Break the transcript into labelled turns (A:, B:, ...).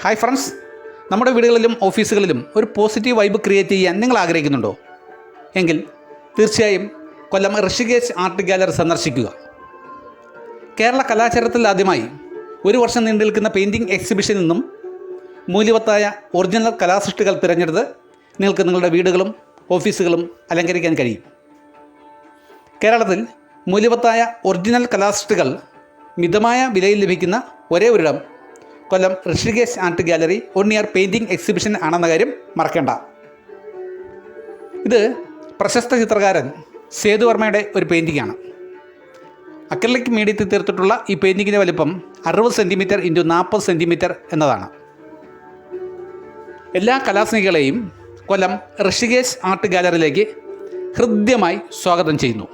A: Hi friends, നമ്മുടെ വീടുകളിലും ഓഫീസുകളിലും ഒരു പോസിറ്റീവ് വൈബ് ക്രിയേറ്റ് ചെയ്യാൻ നിങ്ങൾ ആഗ്രഹിക്കുന്നുണ്ടോ? എങ്കിൽ തീർച്ചയായും കൊല്ലം ഋഷികേശ് ആർട്ട് ഗാലറി സന്ദർശിക്കുക. കേരള കലാചരിത്രത്തിൽ ആദ്യമായി ഒരു വർഷം നീണ്ടു നിൽക്കുന്ന പെയിൻറ്റിംഗ് എക്സിബിഷനിൽ നിന്നും മൂല്യവത്തായ ഒറിജിനൽ കലാസൃഷ്ടികൾ തിരഞ്ഞെടുത്ത് നിങ്ങൾക്ക് നിങ്ങളുടെ വീടുകളും ഓഫീസുകളും അലങ്കരിക്കാൻ കഴിയും. കേരളത്തിൽ മൂല്യവത്തായ ഒറിജിനൽ കലാസൃഷ്ടികൾ മിതമായ വിലയിൽ ലഭിക്കുന്ന ഒരേ ഒരിടം Kollam Rishikesh art gallery one year painting exhibition ആണെന്ന കാര്യം മറക്കേണ്ട. ഇത് പ്രശസ്ത ചിത്രകാരൻ സേതുവർമ്മയുടെ ഒരു പെയിൻറ്റിംഗാണ്. അക്രിലിക് മീഡിയത്തിൽ തീർത്തിട്ടുള്ള ഈ പെയിൻറ്റിങ്ങിൻ്റെ വലിപ്പം 60 സെൻറ്റിമീറ്റർ × 40 സെൻറ്റിമീറ്റർ എന്നതാണ്. എല്ലാ കലാസ്നേഹികളെയും കൊല്ലം ഋഷികേശ് ആർട്ട് ഗാലറിയിലേക്ക് ഹൃദ്യമായി സ്വാഗതം ചെയ്യുന്നു.